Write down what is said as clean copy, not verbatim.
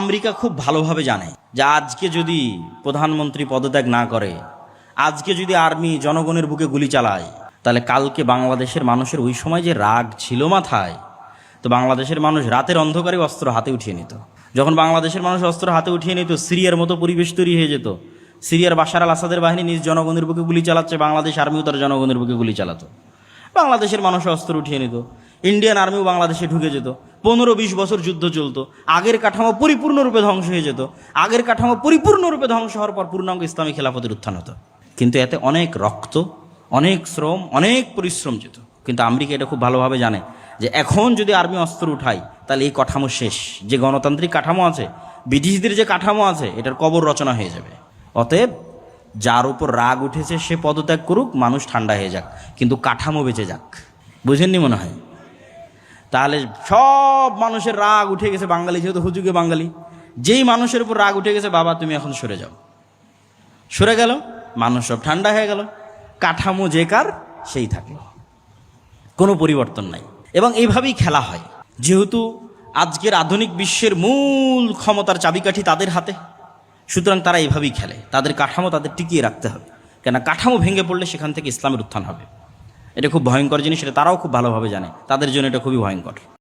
America খুব ভালোভাবে জানে যে আজকে যদি প্রধানমন্ত্রী পদত্যাগ না করে, আজকে যদি আর্মি জনগণের বুকে গুলি চালায়, তাহলে কালকে বাংলাদেশের মানুষের ওই সময় যে রাগ ছিল মাথায়, তো বাংলাদেশের মানুষ রাতের অন্ধকারে অস্ত্র হাতে উঠিয়ে নিত। যখন বাংলাদেশের মানুষ অস্ত্র হাতে উঠিয়ে নিত, সিরিয়ার মতো পরিবেশ তৈরি হয়ে যেত। সিরিয়ার বাশার আল আসাদের বাহিনী নিজ জনগণের বুকে গুলি চালাচ্ছে, বাংলাদেশ আর্মিও তার জনগণের বুকে গুলি চালাতো। বাংলাদেশের মানুষ অস্ত্র উঠিয়ে নিত, ইন্ডিয়ান আর্মিও বাংলাদেশে ঢুকে যেত। 15-20 বছর যুদ্ধ চলতো, আগের কাঠামো পরিপূর্ণরূপে ধ্বংস হয়ে যেত। আগের কাঠামো পরিপূর্ণরূপে ধ্বংস হওয়ার পর পূর্ণাঙ্গ ইসলামী খেলাফতের উত্থান হতো। কিন্তু এতে অনেক রক্ত, অনেক শ্রম, অনেক পরিশ্রম যেত। কিন্তু আমেরিকা এটা খুব ভালোভাবে জানে যে এখন যদি আর্মি অস্ত্র উঠায় তাহলে এই কাঠামো শেষ। যে গণতান্ত্রিক কাঠামো আছে, ব্রিটিশদের যে কাঠামো আছে, এটার কবর রচনা হয়ে যাবে। অতএব যার উপর রাগ উঠেছে সে পদত্যাগ করুক, মানুষ ঠান্ডা হয়ে যাক, কিন্তু কাঠামো বেঁচে যাক। বুঝেননি মনে হয়? তাহলে সব মানুষের রাগ উঠে গেছে, বাঙালি যেহেতু হুজুগে বাঙালি, যেই মানুষের উপর রাগ উঠে গেছে, বাবা তুমি এখন সরে যাও, সরে গেল, মানুষ সব ঠান্ডা হয়ে গেল, কাঠামো যে কার সেই থাকলো, কোনো পরিবর্তন নাই। এবং এইভাবেই খেলা হয়। যেহেতু আজকের আধুনিক বিশ্বের মূল ক্ষমতার চাবিকাঠি তাদের হাতে, সুতরাং তারা এইভাবেই খেলে। তাদের কাঠামো তাদের টিকিয়ে রাখতে হবে, কেন কাঠামো ভেঙে পড়লে সেখান থেকে ইসলামের উত্থান হবে। এটা খুব ভয়ঙ্কর জিনিস, এটা তারাও খুব ভালোভাবে জানে, তাদের জন্য এটা খুবই ভয়ঙ্কর।